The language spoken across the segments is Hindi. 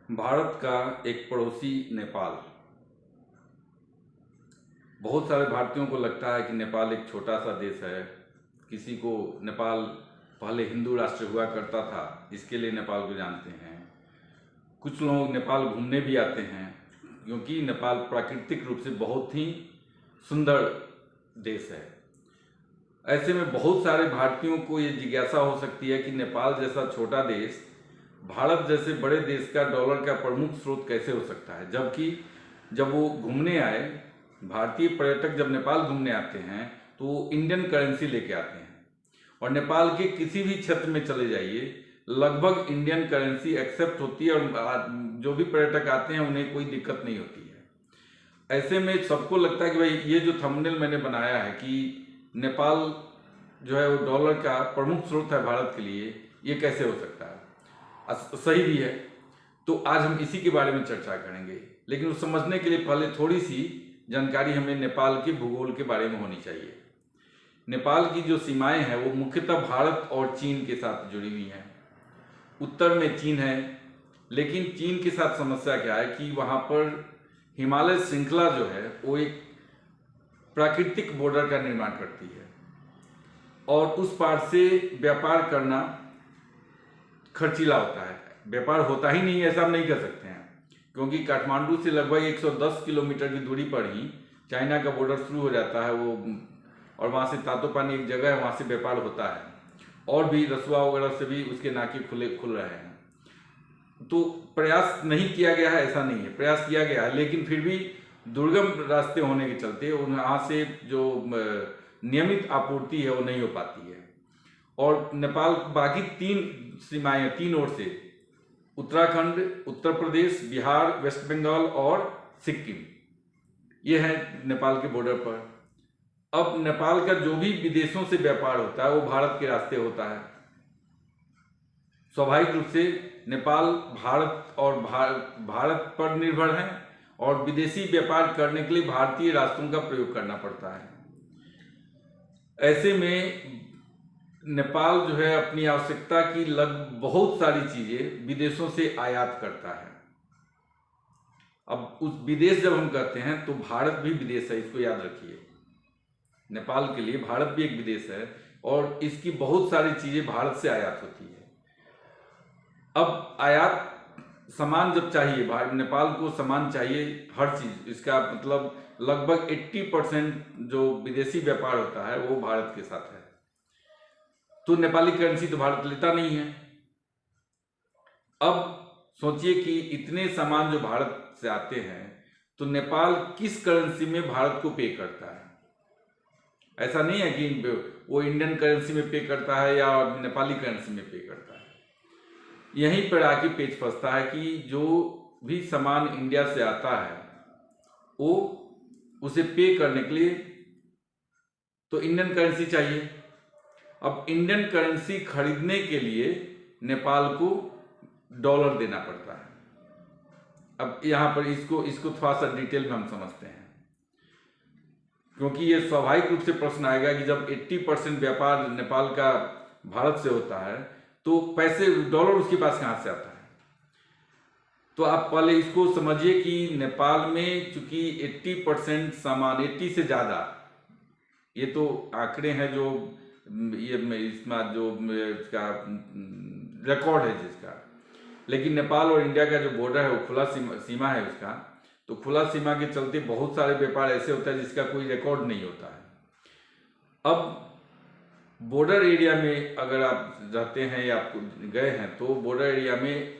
भारत का एक पड़ोसी नेपाल। बहुत सारे भारतीयों को लगता है कि नेपाल एक छोटा सा देश है। किसी को नेपाल पहले हिंदू राष्ट्र हुआ करता था, इसके लिए नेपाल को जानते हैं। कुछ लोग नेपाल घूमने भी आते हैं क्योंकि नेपाल प्राकृतिक रूप से बहुत ही सुंदर देश है। ऐसे में बहुत सारे भारतीयों को ये जिज्ञासा हो सकती है कि नेपाल जैसा छोटा देश भारत जैसे बड़े देश का डॉलर का प्रमुख स्रोत कैसे हो सकता है, जबकि जब वो घूमने आए, भारतीय पर्यटक जब नेपाल घूमने आते हैं तो वो इंडियन करेंसी लेके आते हैं और नेपाल के किसी भी क्षेत्र में चले जाइए लगभग इंडियन करेंसी एक्सेप्ट होती है और जो भी पर्यटक आते हैं उन्हें कोई दिक्कत नहीं होती है। ऐसे में सबको लगता है कि भाई ये जो थंबनेल मैंने बनाया है कि नेपाल जो है वो डॉलर का प्रमुख स्रोत है भारत के लिए, ये कैसे हो सकता है। सही भी है। तो आज हम इसी के बारे में चर्चा करेंगे, लेकिन उस समझने के लिए पहले थोड़ी सी जानकारी हमें नेपाल के भूगोल के बारे में होनी चाहिए। नेपाल की जो सीमाएं हैं वो मुख्यतः भारत और चीन के साथ जुड़ी हुई हैं। उत्तर में चीन है, लेकिन चीन के साथ समस्या क्या है कि वहाँ पर हिमालय श्रृंखला जो है वो एक प्राकृतिक बॉर्डर का निर्माण करती है और उस पार से व्यापार करना खर्चीला होता है। व्यापार होता ही नहीं है ऐसा हम नहीं कह सकते हैं, क्योंकि काठमांडू से लगभग 110 किलोमीटर की दूरी पर ही चाइना का बॉर्डर शुरू हो जाता है वो, और वहाँ से तातोपानी एक जगह है, वहाँ से व्यापार होता है और भी रसुआ वगैरह से भी उसके नाके खुल रहे हैं। तो प्रयास नहीं किया गया है ऐसा नहीं है, प्रयास किया गया है, लेकिन फिर भी दुर्गम रास्ते होने के चलते वहाँ से जो नियमित आपूर्ति है वो नहीं हो पाती है। और नेपाल बाकी 3 सीमाएं, 3 ओर से उत्तराखंड, उत्तर प्रदेश, बिहार, वेस्ट बंगाल और सिक्किम, ये है नेपाल के बॉर्डर पर। अब नेपाल का जो भी विदेशों से व्यापार होता है वो भारत के रास्ते होता है। स्वाभाविक रूप से नेपाल भारत और भारत पर निर्भर है और विदेशी व्यापार करने के लिए भारतीय रास्तों का प्रयोग करना पड़ता है। ऐसे में नेपाल जो है अपनी आवश्यकता की बहुत सारी चीजें विदेशों से आयात करता है। अब उस विदेश जब हम कहते हैं तो भारत भी विदेश है, इसको याद रखिए। नेपाल के लिए भारत भी एक विदेश है और इसकी बहुत सारी चीजें भारत से आयात होती है। अब आयात सामान जब चाहिए, नेपाल को सामान चाहिए, हर चीज, इसका मतलब लगभग 80% जो विदेशी व्यापार होता है वो भारत के साथ है। तो नेपाली करेंसी तो भारत लेता नहीं है। अब सोचिए कि इतने सामान जो भारत से आते हैं तो नेपाल किस करेंसी में भारत को पे करता है। ऐसा नहीं है कि वो इंडियन करेंसी में पे करता है या नेपाली करेंसी में पे करता है। यहीं पर आके पेच फंसता है कि जो भी सामान इंडिया से आता है वो उसे पे करने के लिए तो इंडियन करेंसी चाहिए। अब इंडियन करेंसी खरीदने के लिए नेपाल को डॉलर देना पड़ता है। अब यहाँ पर इसको थोड़ा सा डिटेल में हम समझते हैं, क्योंकि ये स्वाभाविक रूप से प्रश्न आएगा कि जब 80% व्यापार नेपाल का भारत से होता है तो पैसे डॉलर उसके पास कहाँ से आता है। तो आप पहले इसको समझिए कि नेपाल में चूंकि 80% सामान, 80 से ज़्यादा, ये तो आंकड़े हैं जो ये इसमें जो इसका रिकॉर्ड है जिसका, लेकिन नेपाल और इंडिया का जो बॉर्डर है वो खुला सीमा है उसका, तो खुला सीमा के चलते बहुत सारे व्यापार ऐसे होता है जिसका कोई रिकॉर्ड नहीं होता है। अब बॉर्डर एरिया में अगर आप रहते हैं या आप गए हैं तो बॉर्डर एरिया में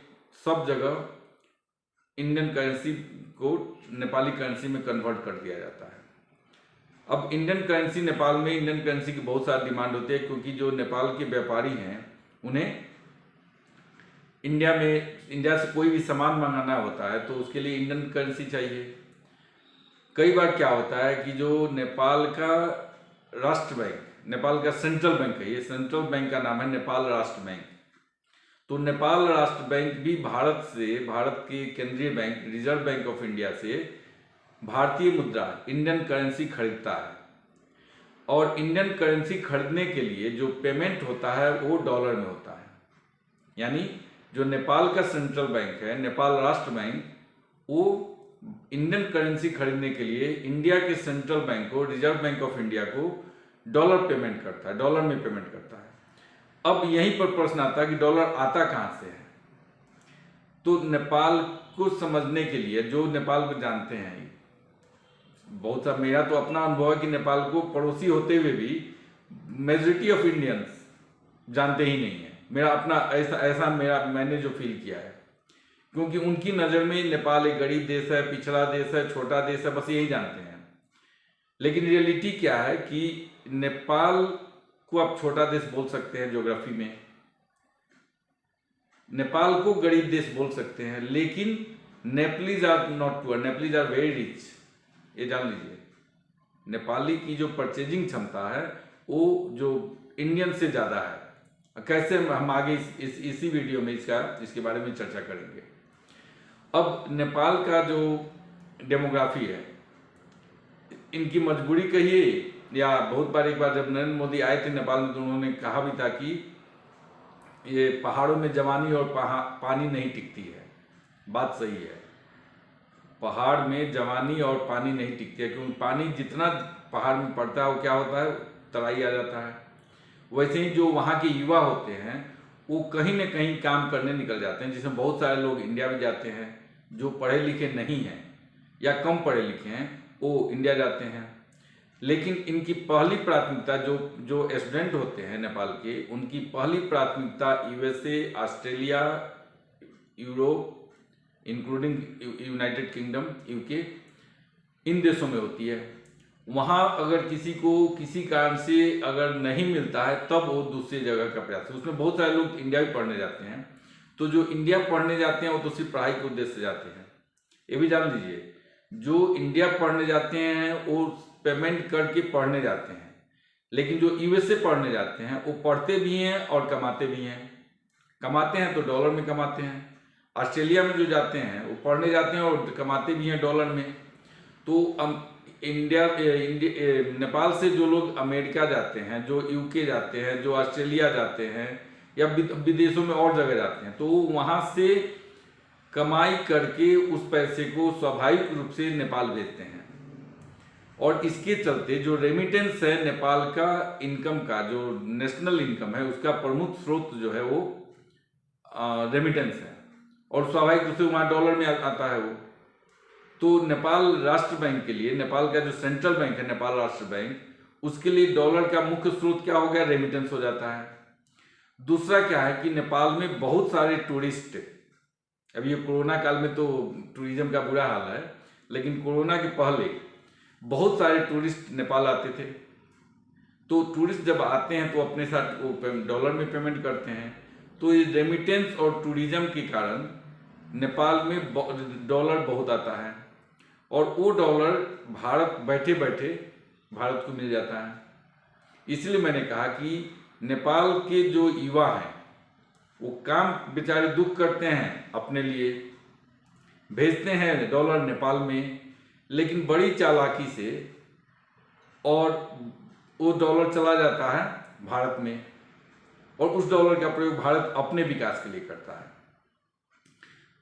सब जगह इंडियन करेंसी को नेपाली करेंसी में कन्वर्ट कर दिया जाता है। अब इंडियन करेंसी, नेपाल में इंडियन करेंसी की बहुत सारी डिमांड होती है, क्योंकि जो नेपाल के व्यापारी हैं उन्हें इंडिया से कोई भी सामान मंगाना होता है तो उसके लिए इंडियन करेंसी चाहिए। कई बार क्या होता है कि जो नेपाल का राष्ट्र बैंक, नेपाल का सेंट्रल बैंक है, ये सेंट्रल बैंक का नाम है नेपाल राष्ट्र बैंक, तो नेपाल राष्ट्र बैंक भी भारत के केंद्रीय bank, reserve bank of India से भारतीय मुद्रा, इंडियन करेंसी खरीदता है। और इंडियन करेंसी खरीदने के लिए जो पेमेंट होता है वो डॉलर में होता है। यानी जो नेपाल का सेंट्रल बैंक है, नेपाल राष्ट्र बैंक, वो इंडियन करेंसी खरीदने के लिए इंडिया के सेंट्रल बैंक को, रिजर्व बैंक ऑफ इंडिया को डॉलर पेमेंट करता है, डॉलर में पेमेंट करता है। अब यहीं पर प्रश्न आता है कि डॉलर आता कहाँ से है। तो नेपाल को समझने के लिए, जो नेपाल को जानते हैं, बहुत सा, मेरा तो अपना अनुभव है कि नेपाल को पड़ोसी होते हुए भी मेजॉरिटी ऑफ इंडियंस जानते ही नहीं है। मेरा अपना ऐसा मैंने जो फील किया है, क्योंकि उनकी नज़र में नेपाल एक गरीब देश है, पिछड़ा देश है, छोटा देश है, बस यही जानते हैं। लेकिन रियलिटी क्या है कि नेपाल को आप छोटा देश बोल सकते हैं ज्योग्राफी में, नेपाल को गरीब देश बोल सकते हैं, लेकिन Nepalese are not poor, Nepalese are very rich. ये जान लीजिए, नेपाली की जो परचेजिंग क्षमता है वो जो इंडियन से ज़्यादा है। कैसे, हम आगे इसी वीडियो में इसके बारे में चर्चा करेंगे। अब नेपाल का जो डेमोग्राफी है, इनकी मजबूरी कहिए या बहुत बार, एक बार जब नरेंद्र मोदी आए थे नेपाल में तो उन्होंने कहा भी था कि ये पहाड़ों में जवानी और पानी नहीं टिकती है। बात सही है, पहाड़ में जवानी और पानी नहीं टिकती है, क्योंकि पानी जितना पहाड़ में पड़ता है वो क्या होता है, तराई आ जाता है। वैसे ही जो वहाँ के युवा होते हैं वो कहीं न कहीं काम करने निकल जाते हैं, जिसमें बहुत सारे लोग इंडिया में जाते हैं, जो पढ़े लिखे नहीं हैं या कम पढ़े लिखे हैं वो इंडिया जाते हैं। लेकिन इनकी पहली प्राथमिकता, जो स्टूडेंट होते हैं नेपाल के, उनकी पहली प्राथमिकता USA, Australia, Europe, including United Kingdom, UK, इन देशों में होती है। वहाँ अगर किसी को किसी कारण से अगर नहीं मिलता है तब वो दूसरी जगह का प्रयास है। उसमें बहुत सारे लोग इंडिया भी पढ़ने जाते हैं, तो जो इंडिया पढ़ने जाते हैं वो तो सिर्फ पढ़ाई के उद्देश्य से जाते हैं। ये भी जान लीजिए, जो इंडिया पढ़ने जाते हैं वो पेमेंट करके पढ़ने जाते हैं, लेकिन जो यूएसए पढ़ने जाते हैं वो पढ़ते भी हैं और कमाते भी हैं। कमाते हैं तो डॉलर में कमाते हैं। ऑस्ट्रेलिया में जो जाते हैं वो पढ़ने जाते हैं और कमाते भी हैं डॉलर में। तो नेपाल से जो लोग अमेरिका जाते हैं, जो यूके जाते हैं, जो ऑस्ट्रेलिया जाते हैं या विदेशों में और जगह जाते हैं, तो वहाँ से कमाई करके उस पैसे को स्वाभाविक रूप से नेपाल भेजते हैं। और इसके चलते जो रेमिटेंस है नेपाल का, इनकम का जो नेशनल इनकम है, उसका प्रमुख स्रोत जो है वो रेमिटेंस है, और स्वाभाविक रूप से वहाँ डॉलर में आता है वो। तो नेपाल राष्ट्र बैंक के लिए, नेपाल का जो सेंट्रल बैंक है नेपाल राष्ट्र बैंक, उसके लिए डॉलर का मुख्य स्रोत क्या हो गया, रेमिटेंस हो जाता है। दूसरा क्या है कि नेपाल में बहुत सारे टूरिस्ट, अभी ये कोरोना काल में तो टूरिज्म का बुरा हाल है, लेकिन कोरोना के पहले बहुत सारे टूरिस्ट नेपाल आते थे। तो टूरिस्ट जब आते हैं तो अपने साथ वो डॉलर में पेमेंट करते हैं। तो ये रेमिटेंस और टूरिज्म के कारण नेपाल में डॉलर बहुत आता है, और वो डॉलर भारत बैठे बैठे भारत को मिल जाता है। इसलिए मैंने कहा कि नेपाल के जो युवा हैं वो काम बेचारे दुख करते हैं, अपने लिए भेजते हैं डॉलर नेपाल में, लेकिन बड़ी चालाकी से, और वो डॉलर चला जाता है भारत में, और उस डॉलर का प्रयोग भारत अपने विकास के लिए करता है।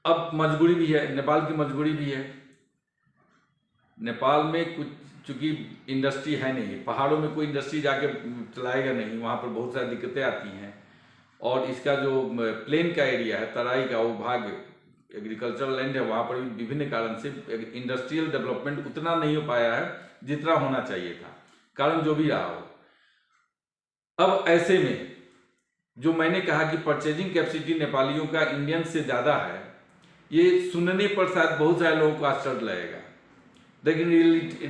अब मजबूरी भी है, नेपाल की मजबूरी भी है। नेपाल में कुछ, चूंकि इंडस्ट्री है नहीं, पहाड़ों में कोई इंडस्ट्री जाके चलाएगा नहीं, वहाँ पर बहुत सारी दिक्कतें आती हैं। और इसका जो प्लेन का एरिया है, तराई का वो भाग एग्रीकल्चरल लैंड है, वहाँ पर भी विभिन्न कारण से इंडस्ट्रियल डेवलपमेंट उतना नहीं हो पाया है जितना होना चाहिए था, कारण जो भी रहा हो। अब ऐसे में जो मैंने कहा कि परचेजिंग कैपेसिटी नेपालियों का इंडियन से ज़्यादा है, ये सुनने पर शायद बहुत सारे लोगों को आश्चर्य लगेगा, लेकिन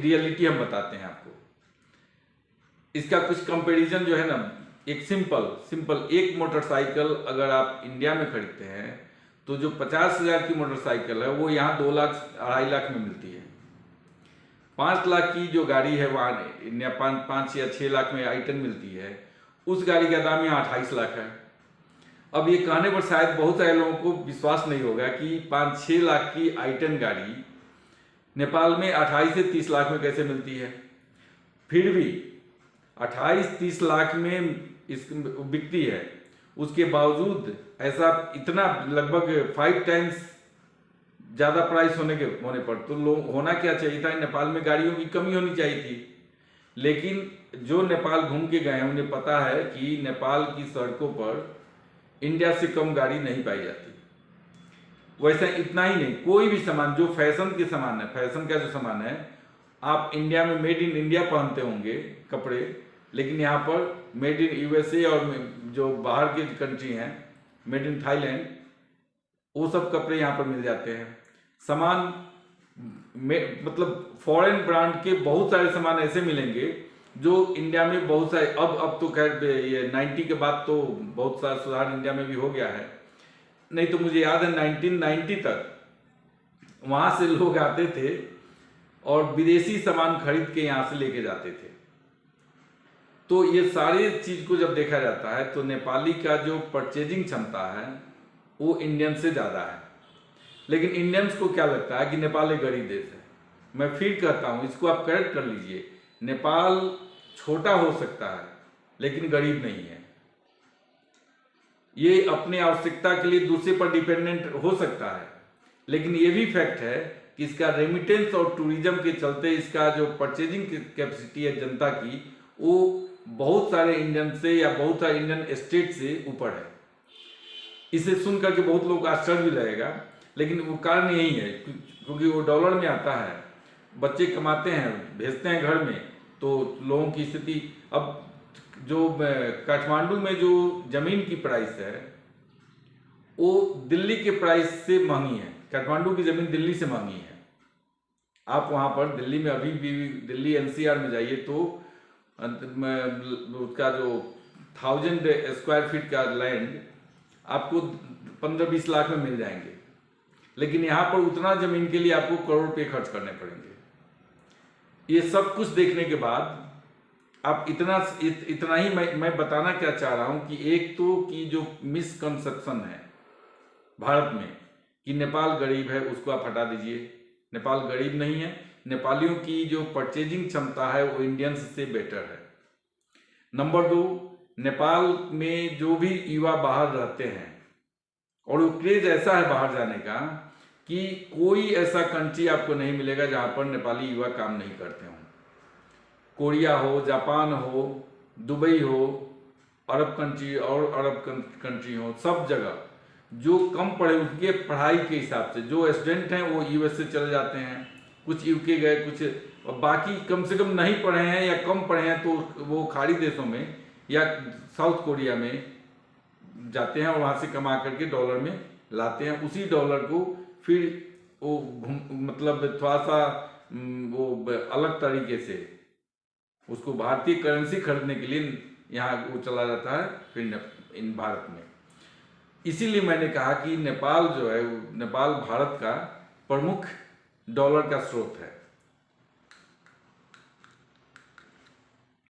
रियलिटी हम बताते हैं आपको। इसका कुछ कंपैरिजन जो है ना, एक सिंपल एक मोटरसाइकिल अगर आप इंडिया में खरीदते हैं तो जो 50,000 की मोटरसाइकिल है वो यहाँ 2 लाख 2.5 लाख में मिलती है। 5 लाख की जो गाड़ी है वहाँ इंडिया 5 या 6 लाख में आइटन मिलती है, उस गाड़ी का दाम यहाँ 28 लाख है। अब ये कहने पर शायद बहुत सारे लोगों को विश्वास नहीं होगा कि 5-6 लाख की आइटन गाड़ी नेपाल में 28 से 30 लाख में कैसे मिलती है। फिर भी 28-30 लाख में बिकती है, उसके बावजूद ऐसा इतना लगभग 5 टाइम्स ज़्यादा प्राइस होने पर तो लोग होना क्या चाहिए था, नेपाल में गाड़ियों की कमी होनी चाहिए थी। लेकिन जो नेपाल घूम के गए हैं उन्हें पता है कि नेपाल की सड़कों पर इंडिया से कम गाड़ी नहीं पाई जाती। वैसा इतना ही नहीं, कोई भी सामान जो फैशन के सामान है, फैशन का जो सामान है, आप इंडिया में मेड इन इंडिया पहनते होंगे कपड़े, लेकिन यहाँ पर मेड इन यूएसए और जो बाहर के कंट्री हैं मेड इन थाईलैंड, वो सब कपड़े यहाँ पर मिल जाते हैं। सामान मतलब फॉरेन ब्रांड के बहुत सारे सामान ऐसे मिलेंगे जो इंडिया में बहुत सारे, अब तो खैर ये 90 के बाद तो बहुत सारा सुधार इंडिया में भी हो गया है, नहीं तो मुझे याद है 1990 तक वहाँ से लोग आते थे और विदेशी सामान खरीद के यहाँ से लेके जाते थे। तो ये सारी चीज को जब देखा जाता है तो नेपाली का जो परचेजिंग क्षमता है वो इंडियन से ज़्यादा है। लेकिन इंडियंस को क्या लगता है कि नेपाल एक गरीब देश है। मैं फिर कहता हूँ, इसको आप करेक्ट कर लीजिए, नेपाल छोटा हो सकता है लेकिन गरीब नहीं है। ये अपनी आवश्यकता के लिए दूसरे पर डिपेंडेंट हो सकता है, लेकिन ये भी फैक्ट है कि इसका रेमिटेंस और टूरिज्म के चलते इसका जो परचेजिंग कैपेसिटी है जनता की, वो बहुत सारे इंडियन से या बहुत सारे इंडियन स्टेट से ऊपर है। इसे सुन करके बहुत लोग आश्चर्य भी लगेगा, लेकिन वो कारण यही है क्योंकि वो डॉलर में आता है, बच्चे कमाते हैं भेजते हैं घर में, तो लोगों की स्थिति, अब जो काठमांडू में जो जमीन की प्राइस है वो दिल्ली के प्राइस से महंगी है। काठमांडू की जमीन दिल्ली से महंगी है। आप वहाँ पर दिल्ली में अभी भी दिल्ली एनसीआर में जाइए तो उसका जो 1000 स्क्वायर फीट का लैंड आपको 15-20 लाख में मिल जाएंगे, लेकिन यहाँ पर उतना जमीन के लिए आपको करोड़ रुपये खर्च करने पड़ेंगे। ये सब कुछ देखने के बाद आप इतना ही मैं बताना क्या चाह रहा हूँ कि एक तो कि जो मिसकंसेप्शन है भारत में कि नेपाल गरीब है, उसको आप हटा दीजिए। नेपाल गरीब नहीं है, नेपालियों की जो परचेजिंग क्षमता है वो इंडियंस से बेटर है। नंबर 2, नेपाल में जो भी युवा बाहर रहते हैं और वो क्रेज ऐसा है बाहर जाने का कि कोई ऐसा कंट्री आपको नहीं मिलेगा जहाँ पर नेपाली युवा काम नहीं करते हों। कोरिया हो, जापान हो, दुबई हो, अरब कंट्री और अरब कंट्री हो, सब जगह जो कम पढ़े उनके पढ़ाई के हिसाब से जो स्टूडेंट हैं वो यूएस से चले जाते हैं, कुछ यूके गए, कुछ बाकी कम से कम नहीं पढ़े हैं या कम पढ़े हैं तो वो खाड़ी देशों में या साउथ कोरिया में जाते हैं और वहाँ से कमा करके डॉलर में लाते हैं। उसी डॉलर को फिर वो मतलब थोड़ा सा वो अलग तरीके से उसको भारतीय करेंसी खरीदने के लिए यहाँ वो चला जाता है फिर इन भारत में। इसीलिए मैंने कहा कि नेपाल जो है, नेपाल भारत का प्रमुख डॉलर का स्रोत है।